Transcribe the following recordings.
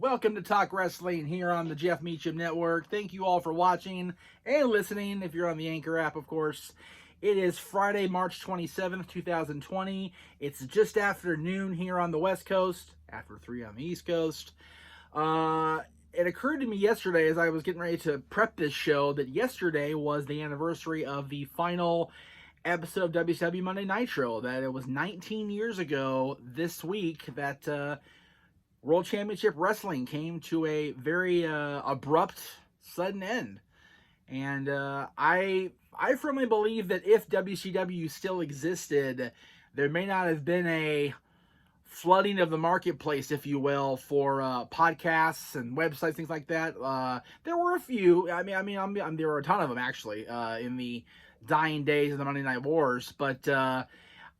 Welcome to Talk Wrestling here on the JEFF MEACHAM Network. Thank you all for watching and listening. If you're on the Anchor app, of course. It is Friday, March 27th, 2020. It's just after noon here on the West Coast, after 3 on the East Coast. It occurred to me yesterday as I was getting ready to prep this show that yesterday was the anniversary of the final episode of WCW Monday Nitro. That it was 19 years ago this week that World Championship Wrestling came to a very abrupt, sudden end. And I firmly believe that if WCW still existed, there may not have been a flooding of the marketplace, if you will, for podcasts and websites, things like that. There were a few. There were a ton of them, actually, in the dying days of the Monday Night Wars. But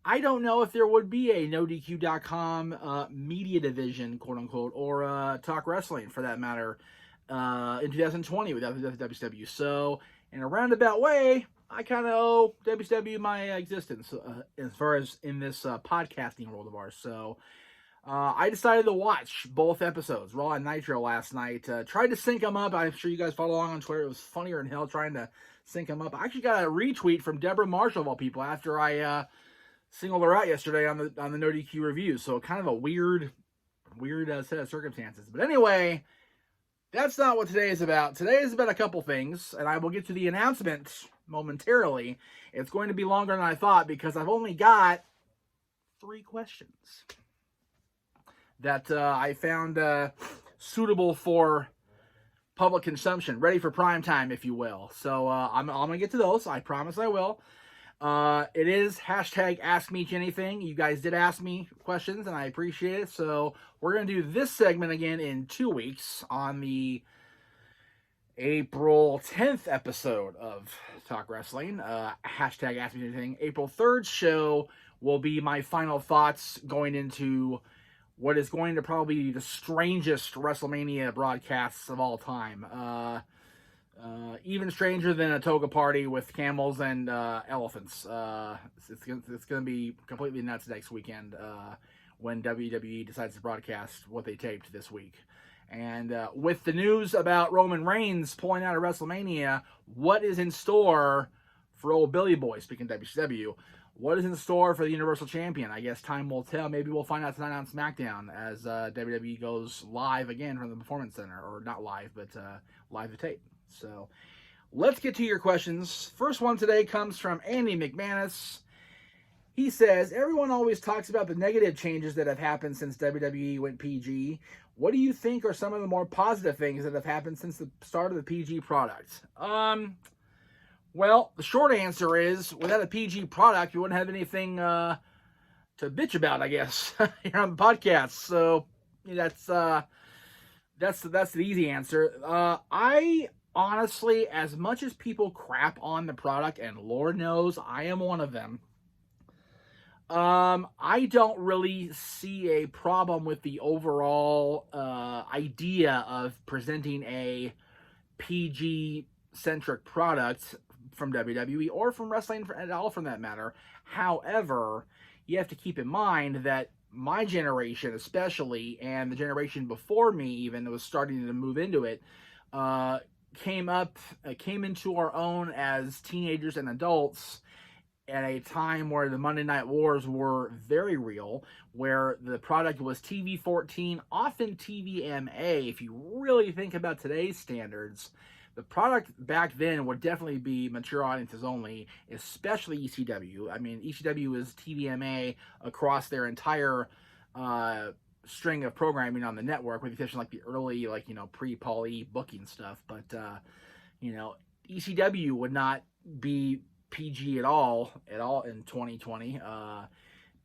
I don't know if there would be a NoDQ.com media division, quote-unquote, or Talk Wrestling, for that matter, in 2020 without WCW. So, in a roundabout way, I kind of owe WCW my existence as far as in this podcasting world of ours. So, I decided to watch both episodes, Raw and Nitro, last night. Tried to sync them up. I'm sure you guys follow along on Twitter. It was funnier than hell trying to sync them up. I actually got a retweet from Deborah Marshall, of all people, after I singled her out yesterday on the No DQ review. So, kind of a weird set of circumstances. But anyway, that's not what today is about. Today is about a couple things, and I will get to the announcement momentarily. It's going to be longer than I thought because I've only got 3 questions that I found suitable for public consumption, ready for prime time, if you will. So I'm going to get to those. I promise I will. It is hashtag Ask Meach Anything. You guys did ask me questions, and I appreciate it. So we're going to do this segment again in 2 weeks on the April 10th episode of Talk Wrestling. Hashtag Ask Me Anything. April 3rd show will be my final thoughts going into what is going to probably be the strangest WrestleMania broadcasts of all time. Even stranger than a toga party with camels and elephants. It's going to be completely nuts next weekend when WWE decides to broadcast what they taped this week. And with the news about Roman Reigns pulling out of WrestleMania, what is in store for old Billy Boy, speaking of WCW? What is in store for the Universal Champion? I guess time will tell. Maybe we'll find out tonight on SmackDown as WWE goes live again from the Performance Center. Or not live, but live to tape. So, let's get to your questions. First one today comes from Andy McManus. He says, everyone always talks about the negative changes that have happened since WWE went PG. What do you think are some of the more positive things that have happened since the start of the PG product? Well, the short answer is, without a PG product, you wouldn't have anything to bitch about, I guess, here on the podcast. So, that's the easy answer. I honestly, as much as people crap on the product, and Lord knows I am one of them, I don't really see a problem with the overall idea of presenting a PG-centric product from WWE or from wrestling at all, for that matter. However, you have to keep in mind that my generation especially, and the generation before me even, that was starting to move into it, came into our own as teenagers and adults at a time where the Monday Night Wars were very real, where the product was TV-14, often TVMA. If you really think about today's standards, the product back then would definitely be mature audiences only, especially ECW. I mean, ECW is TVMA across their entire string of programming on the network, with the exception like the early, pre-Paul E booking stuff. But, ECW would not be PG at all in 2020.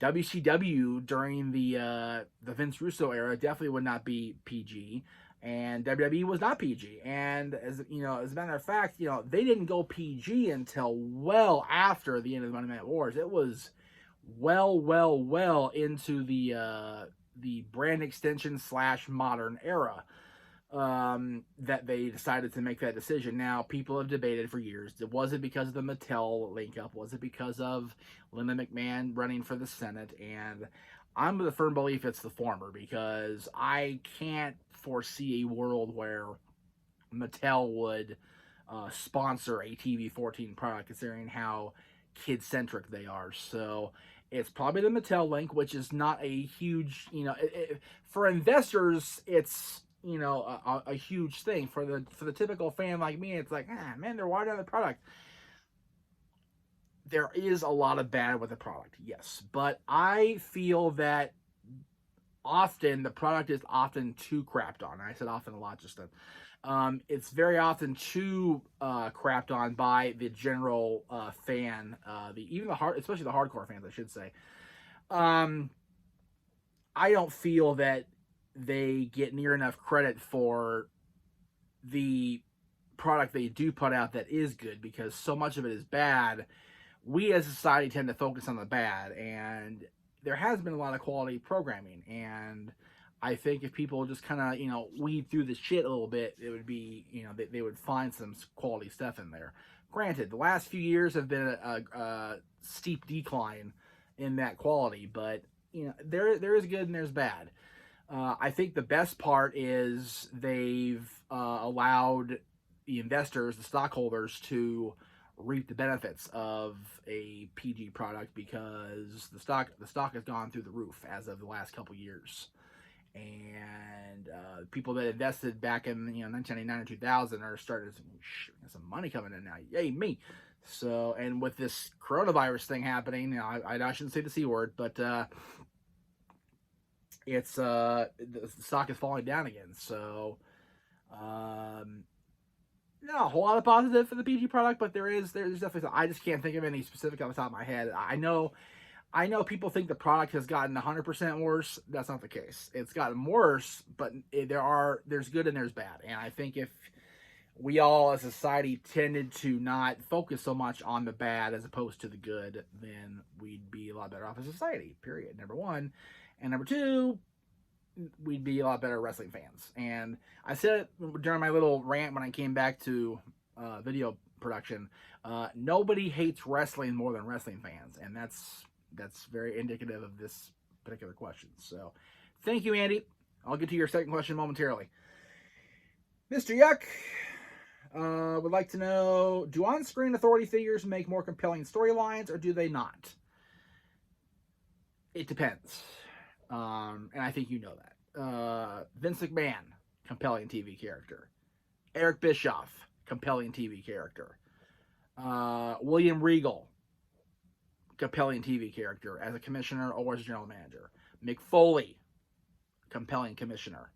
WCW during the Vince Russo era definitely would not be PG, and WWE was not PG. And as a matter of fact, they didn't go PG until well after the end of the Monday Night Wars. It was well into the brand extension / modern era that they decided to make that decision. Now, people have debated for years. Was it because of the Mattel link-up? Was it because of Linda McMahon running for the Senate? And I'm of the firm belief it's the former, because I can't foresee a world where Mattel would sponsor a TV-14 product, considering how kid-centric they are. So it's probably the Mattel link, which is not a huge, for investors, it's, a huge thing. For the typical fan like me, it's like, man, they're watering the product. There is a lot of bad with the product, yes, but I feel that often the product is often too crapped on. I said often a lot just then. It's very often too crapped on by the general fan, especially the hardcore fans, I should say. I don't feel that they get near enough credit for the product they do put out that is good, because so much of it is bad. We as a society tend to focus on the bad, and there has been a lot of quality programming, and I think if people just kind of, weed through the shit a little bit, it would be, they would find some quality stuff in there. Granted, the last few years have been a steep decline in that quality, but, there is good and there's bad. I think the best part is they've allowed the investors, the stockholders, to reap the benefits of a PG product, because the stock has gone through the roof as of the last couple years, and people that invested back in 1999 or 2000 are starting to get some money coming in now. Yay me! So, and with this coronavirus thing happening, I shouldn't say the C word, but it's the stock is falling down again. So not a whole lot of positive for the PG product, but there's definitely, I just can't think of any specific on the top of my head. I know people think the product has gotten 100% worse. That's not the case. It's gotten worse, but there's good and there's bad. And I think if we all as a society tended to not focus so much on the bad as opposed to the good, then we'd be a lot better off as a society, period. Number one. And number two, we'd be a lot better wrestling fans. And I said it during my little rant when I came back to video production. Nobody hates wrestling more than wrestling fans, and that's very indicative of this particular question. So, thank you, Andy. I'll get to your second question momentarily. Mr. Yuck would like to know: do on-screen authority figures make more compelling storylines, or do they not? It depends. And I think you know that. Vince McMahon, compelling TV character. Eric Bischoff, compelling TV character. William Regal, compelling TV character as a commissioner or as a general manager. Mick Foley, compelling commissioner.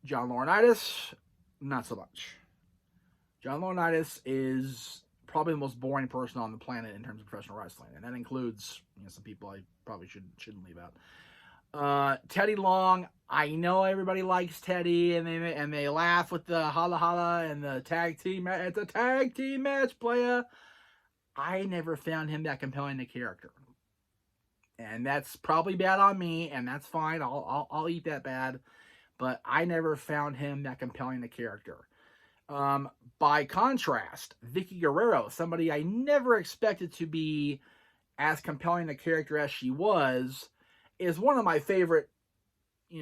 John Laurinaitis, not so much. John Laurinaitis is probably the most boring person on the planet in terms of professional wrestling, and that includes some people I probably shouldn't leave out. Teddy Long, I know everybody likes Teddy, and they laugh with the holla holla and the tag team. It's a tag team match, playa. I never found him that compelling a character, and that's probably bad on me, and that's fine. I'll eat that bad, but I never found him that compelling a character. By contrast, Vicky Guerrero, somebody I never expected to be as compelling a character as she was, is one of my favorite,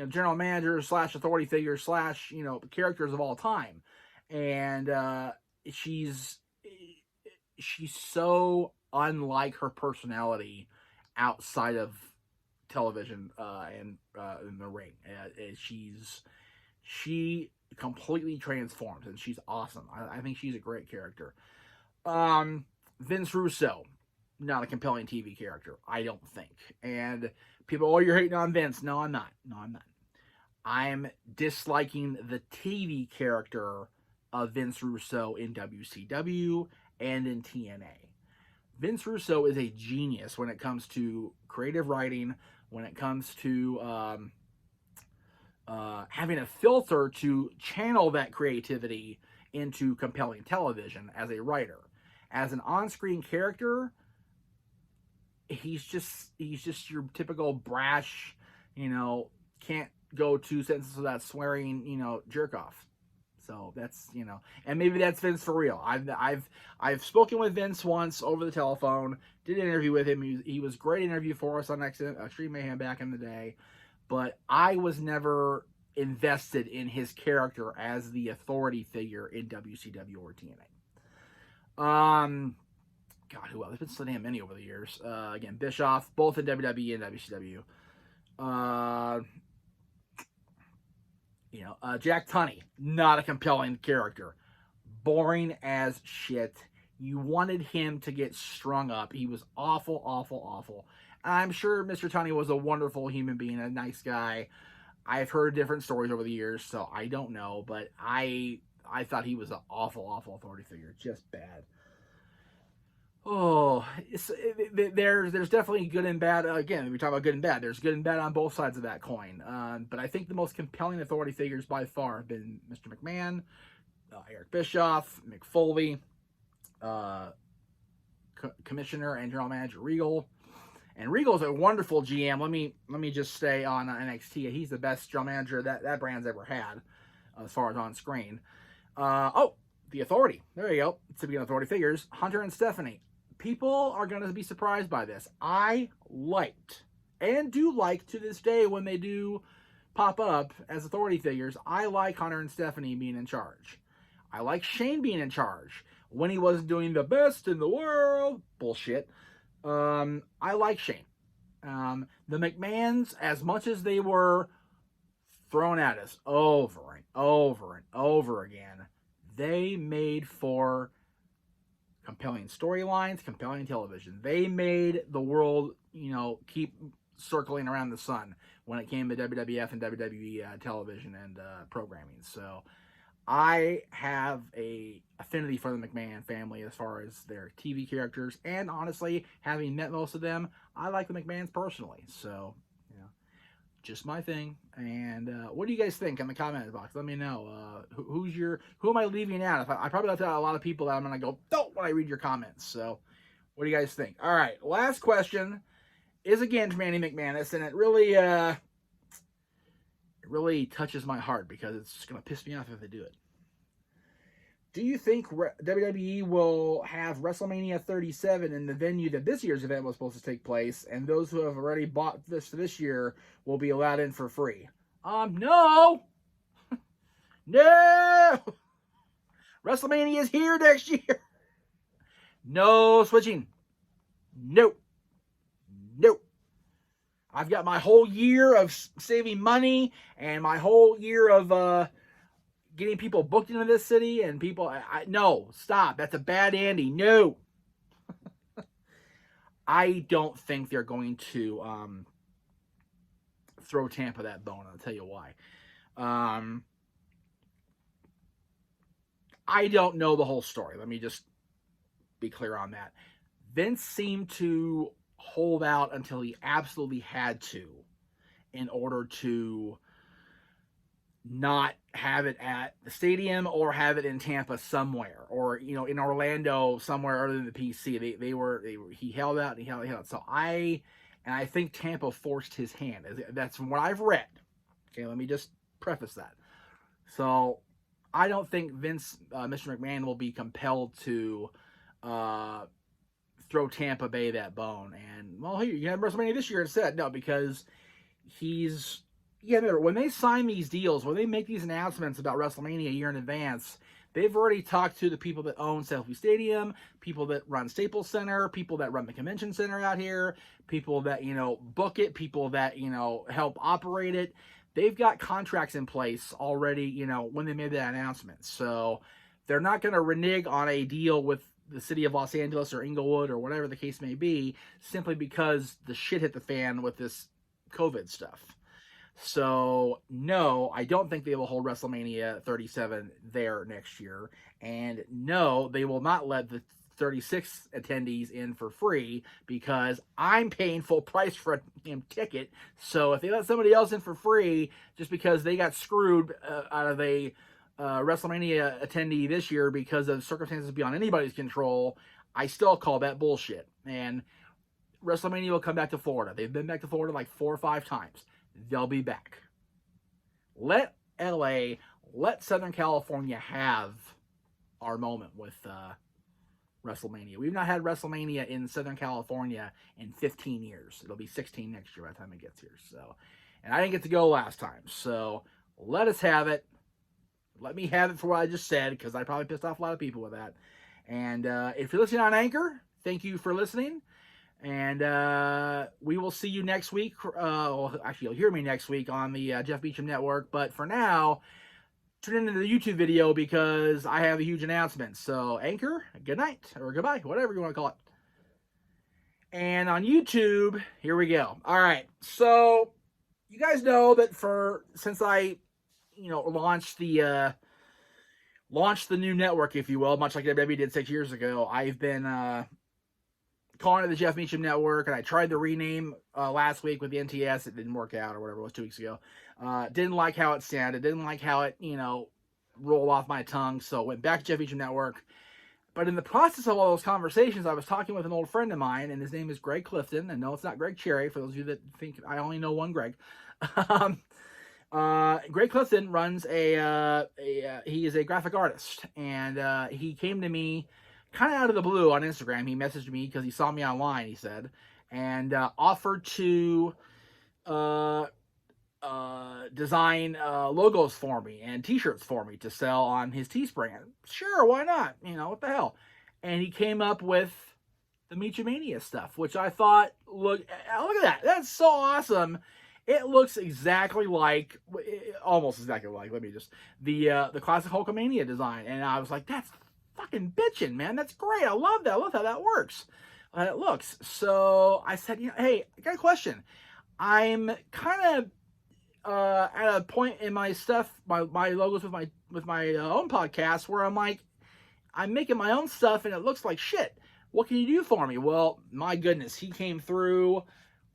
general managers / authority figures / characters of all time. And she's so unlike her personality outside of television and in the ring. She completely transforms, and she's awesome. I think she's a great character. Vince Russo, not a compelling TV character, I don't think. And people, you're hating on Vince. No, I'm not. I'm disliking the TV character of Vince Russo in WCW and in TNA. Vince Russo is a genius when it comes to creative writing, when it comes to having a filter to channel that creativity into compelling television as a writer. As an on-screen character, he's just your typical brash, can't go 2 sentences without swearing, jerk off. So that's, you know, and maybe that's Vince for real. I've spoken with Vince once over the telephone. Did an interview with him. He was a great interview for us on Extreme Mayhem back in the day, but I was never invested in his character as the authority figure in WCW or TNA. God, who else? There's been so damn many over the years. Again, Bischoff, both in WWE and WCW. Jack Tunney, not a compelling character. Boring as shit. You wanted him to get strung up. He was awful, awful, awful. I'm sure Mr. Tunney was a wonderful human being, a nice guy. I've heard different stories over the years, so I don't know, but I thought he was an awful, awful authority figure. Just bad. Oh, there's definitely good and bad. Again, we talk about good and bad. There's good and bad on both sides of that coin. But I think the most compelling authority figures by far have been Mr. McMahon, Eric Bischoff, Mick Foley, Commissioner and General Manager Regal. And Regal's a wonderful GM. Let me just stay on NXT. He's the best general manager that brand's ever had, as far as on screen. The Authority. There you go. Speaking of authority figures, Hunter and Stephanie. People are going to be surprised by this. I liked, and do like to this day when they do pop up as authority figures, I like Hunter and Stephanie being in charge. I like Shane being in charge when he wasn't doing the best in the world. Bullshit. I like Shane. The McMahons, as much as they were thrown at us over and over and over again, they made for compelling storylines, compelling television. They made the world, keep circling around the sun when it came to WWF and WWE television and programming. So I have a affinity for the McMahon family as far as their TV characters, and honestly, having met most of them, I like the McMahons personally. So, just my thing. And what do you guys think in the comment box? Let me know. Who am I leaving out? I probably left out a lot of people that I'm gonna go don't when I read your comments. So, what do you guys think? All right, last question is again to Manny McManus, and it really touches my heart because it's just gonna piss me off if they do it. Do you think WWE will have WrestleMania 37 in the venue that this year's event was supposed to take place, and those who have already bought this for this year will be allowed in for free? No! No! WrestleMania is here next year! No switching. Nope. Nope. I've got my whole year of saving money and my whole year of getting people booked into this city, and people, no, stop. That's a bad Andy. No. I don't think they're going to throw Tampa that bone. I'll tell you why. I don't know the whole story. Let me just be clear on that. Vince seemed to hold out until he absolutely had to in order to not have it at the stadium or have it in Tampa somewhere, or in Orlando somewhere other than the PC. He held out and he held out. So I think Tampa forced his hand. That's from what I've read. Okay, let me just preface that. So I don't think Mr. McMahon will be compelled to throw Tampa Bay that bone. And here you have WrestleMania this year instead. No, because remember, when they sign these deals, when they make these announcements about WrestleMania a year in advance, they've already talked to the people that own Selfie Stadium, people that run Staples Center, people that run the convention center out here, people that, book it, people that, help operate it. They've got contracts in place already, when they made that announcement. So they're not going to renege on a deal with the city of Los Angeles or Inglewood or whatever the case may be, simply because the shit hit the fan with this COVID stuff. So, no, I don't think they will hold WrestleMania 37 there next year. And no, they will not let the 36 attendees in for free, because I'm paying full price for a damn ticket. So if they let somebody else in for free just because they got screwed out of a WrestleMania attendee this year because of circumstances beyond anybody's control, I still call that bullshit. And WrestleMania will come back to Florida. They've been back to Florida like 4 or 5 times. They'll be back. Let LA, let Southern California have our moment with WrestleMania. We've not had WrestleMania in Southern California in 15 years. It'll be 16 next year by the time it gets here. So, and I didn't get to go last time. So let us have it. Let me have it for what I just said, because I probably pissed off a lot of people with that. And if you're listening on Anchor, thank you for listening. And we will see you next week. Well, actually, you'll hear me next week on the Jeff Meacham Network. But for now, tune into the YouTube video because I have a huge announcement. So, Anchor, good night, or goodbye, whatever you want to call it. And on YouTube, here we go. All right, so you guys know that since I, launched the new network, if you will, much like WWE did 6 years ago, I've been calling it the Jeff Meacham Network, and I tried the rename last week with the NTS. It didn't work out, or whatever it was 2 weeks ago. Didn't like how it sounded. Didn't like how it, rolled off my tongue. So went back to Jeff Meacham Network. But in the process of all those conversations, I was talking with an old friend of mine, and his name is Greg Clifton. And no, it's not Greg Cherry, for those of you that think I only know one Greg. Greg Clifton runs he is a graphic artist. And he came to me kind of out of the blue on Instagram. He messaged me because he saw me online, he said, and offered to design logos for me and t-shirts for me to sell on his Teespring. Sure, why not? What the hell? And he came up with the MEACHAMANIA stuff, which I thought, look at that. That's so awesome. It looks exactly like, almost exactly like, the classic Hulkamania design. And I was like, that's fucking bitchin', man. That's great. I love that. I love how that works. It looks. So I said, hey, I got a question. I'm kind of at a point in my stuff, my logos with my own podcast, where I'm like, I'm making my own stuff and it looks like shit. What can you do for me? Well, my goodness, he came through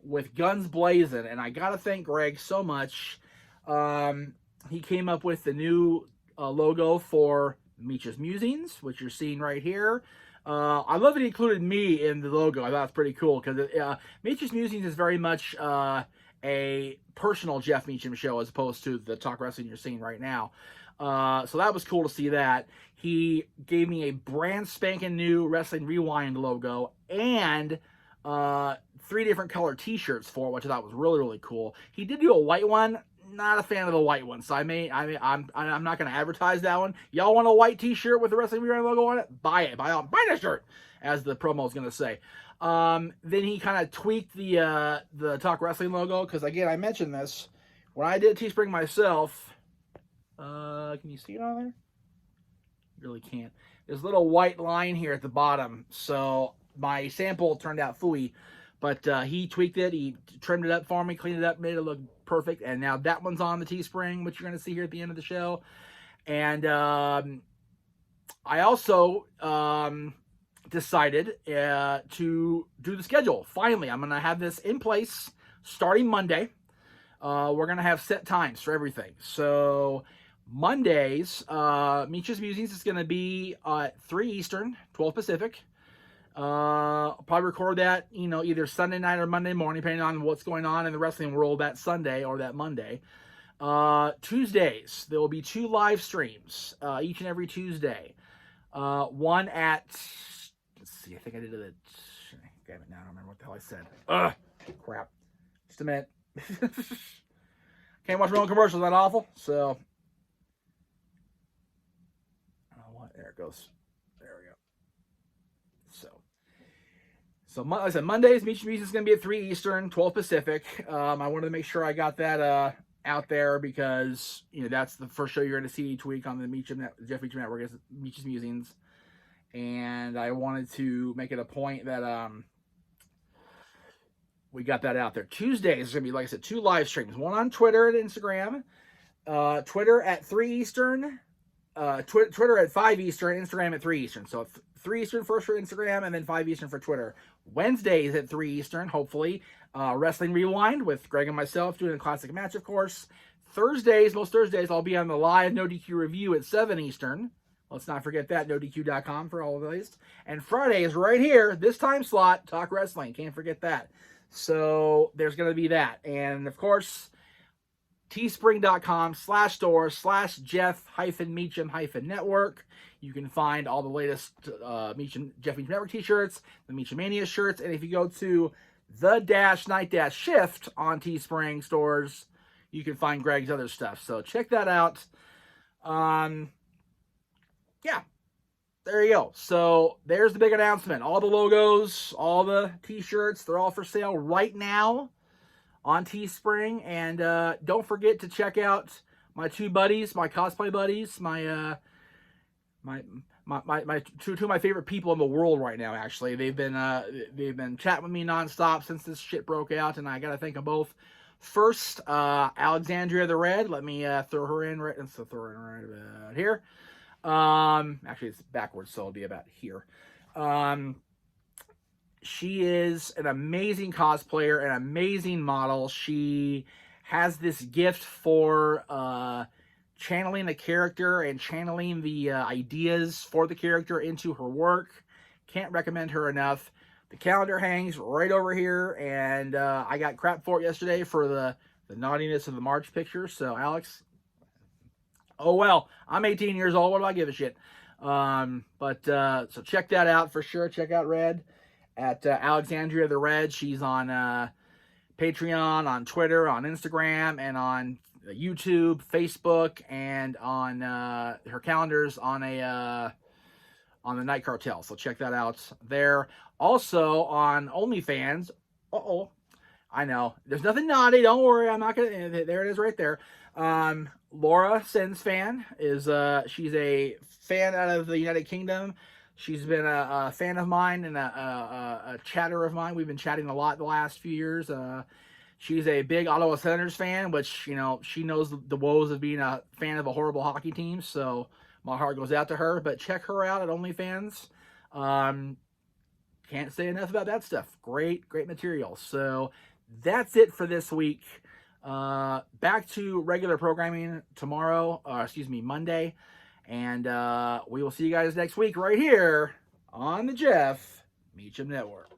with guns blazing, and I gotta thank Greg so much. He came up with the new logo for Meach's Musings, which you're seeing right here. I love that he included me in the logo. I thought it was pretty cool, because Meach's Musings is very much a personal Jeff Meacham show as opposed to the talk wrestling you're seeing right now. So that was cool to see that. He gave me a brand spanking new Wrestling Rewind logo and 3 different color t-shirts for it, which I thought was really, really cool. He did do a white one. Not a fan of the white one, so I'm not going to advertise that one. Y'all want a white t-shirt with the Wrestling Rewind logo on it? Buy it. Buy the shirt, as the promo is going to say. Then he kind of tweaked the Talk Wrestling logo, because again, I mentioned this when I did Teespring myself. Can you see it on there? Really can't. There's a little white line here at the bottom, so my sample turned out fooey, but he tweaked it. He trimmed it up for me, cleaned it up, made it look perfect, and now that one's on the Teespring, which you're going to see here at the end of the show. And I also decided to do the schedule. Finally, I'm going to have this in place starting Monday. We're going to have set times for everything. So Mondays, Meach's Musings is going to be at 3 Eastern, 12 Pacific. I'll probably record that, either Sunday night or Monday morning, depending on what's going on in the wrestling world that Sunday or that Monday. Tuesdays, there will be 2 live streams each and every Tuesday. One at, let's see, I think I did it at, damn it, now I don't remember what the hell I said. Ugh, crap. Just a minute. Can't watch my own commercials, that awful. So, there it goes. There we go. So like I said, Mondays, Meach's Musings is going to be at 3 Eastern, 12 Pacific. I wanted to make sure I got that out there, because that's the first show you're going to see each week on the Jeff Meacham Network, is Meach's Musings. And I wanted to make it a point that we got that out there. Tuesdays is going to be, like I said, 2 live streams. One on Twitter and Instagram. Twitter at 3 Eastern. Twitter at 5 Eastern. Instagram at 3 Eastern. So 3 Eastern first for Instagram, and then 5 Eastern for Twitter. Wednesdays at 3 Eastern, hopefully. Wrestling Rewind with Greg and myself doing a classic match, of course. Thursdays, most Thursdays, I'll be on the live No DQ review at 7 Eastern. Let's not forget that, NoDQ.com for all of these. And Friday is right here, this time slot, Talk Wrestling. Can't forget that. So there's going to be that. And, of course, teespring.com/store/Jeff-Meacham-Network. You can find all the latest Jeff Meacham Network t-shirts, the MEACHAMANIA shirts, and if you go to the-night-shift on Teespring stores, you can find Greg's other stuff. So check that out. Yeah, there you go. So there's the big announcement. All the logos, all the t-shirts, they're all for sale right now on Teespring. And don't forget to check out my two buddies, my cosplay buddies, two of my favorite people in the world right now. Actually, they've been chatting with me nonstop since this shit broke out, and I gotta thank them both. First, Alexandria the Red. Let me throw her in right. Let's throw her in right about here. Actually, it's backwards, so it'll be about here. She is an amazing cosplayer, an amazing model. She has this gift for channeling the character and channeling the ideas for the character into her work. Can't recommend her enough. The calendar hangs right over here, and I got crap for it yesterday for the naughtiness of the March picture. So, Alex, oh well, I'm 18 years old. What do I give a shit? So check that out for sure. Check out Red at Alexandria the Red. She's on Patreon, on Twitter, on Instagram, and on YouTube, Facebook, and on her calendars on the Night Cartel. So check that out there. Also on OnlyFans. I know. There's nothing naughty. Don't worry. I'm not going to. There it is right there. Laura Sins fan is, she's a fan out of the United Kingdom. She's been a fan of mine and a chatter of mine. We've been chatting a lot the last few years. She's a big Ottawa Senators fan, which, you know, she knows the woes of being a fan of a horrible hockey team. So my heart goes out to her. But check her out at OnlyFans. Can't say enough about that stuff. Great material. So that's it for this week. Back to regular programming tomorrow, Monday. And we will see you guys next week right here on the Jeff Meacham Network.